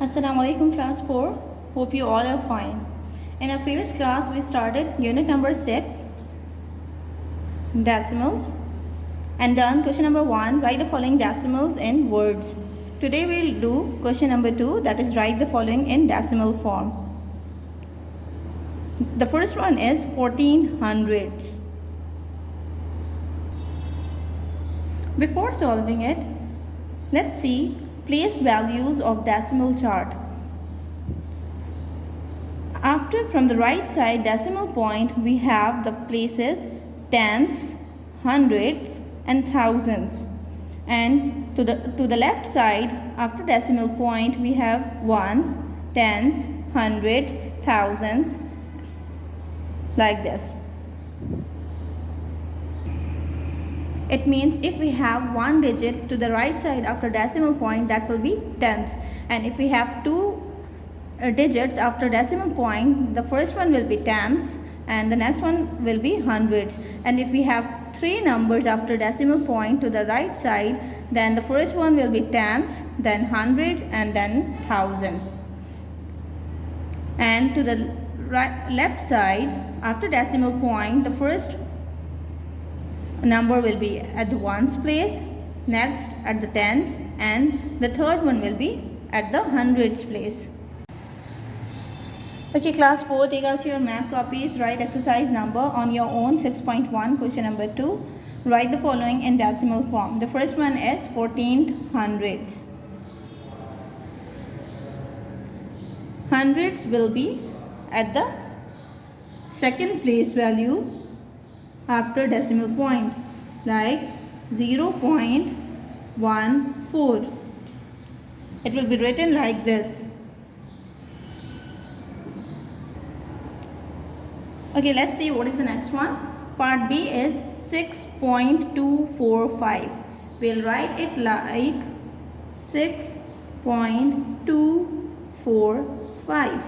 Assalamu alaikum class 4. Hope you all are fine. In our previous class we started unit number 6 decimals and done question number 1, write the following decimals in words. Today we will do question number 2, that is write the following in decimal form. The first one is 14 hundredths. Before solving it, let's see place values of decimal chart. After, from the right side decimal point, we have the places tenths, hundredths and thousands, and to the left side after decimal point we have ones, tenths, hundreds, thousands, like this. It means if we have one digit to the right side after decimal point, that will be tenths, and if we have two digits after decimal point, the first one will be tenths and the next one will be hundreds. And if we have three numbers after decimal point to the right side, then the first one will be tenths, then hundreds and then thousands. And to the left side after decimal point, the first number will be at the ones place, next at the tens, and the third one will be at the hundreds place. Okay, class 4, take out your math copies, write exercise number on your own 6.1, question number 2. Write the following in decimal form. The first one is 14 hundredths. Hundreds will be at the second place value after decimal point, like 0.14. It will be written like this. Okay, let's see what is the next one. Part B is 6.245. We'll write it like 6.245.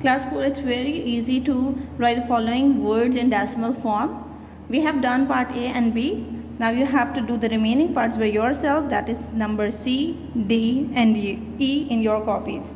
Class 4, it's very easy to write the following words in decimal form. We have done part A and B. Now you have to do the remaining parts by yourself, that is number C, D and E in your copies.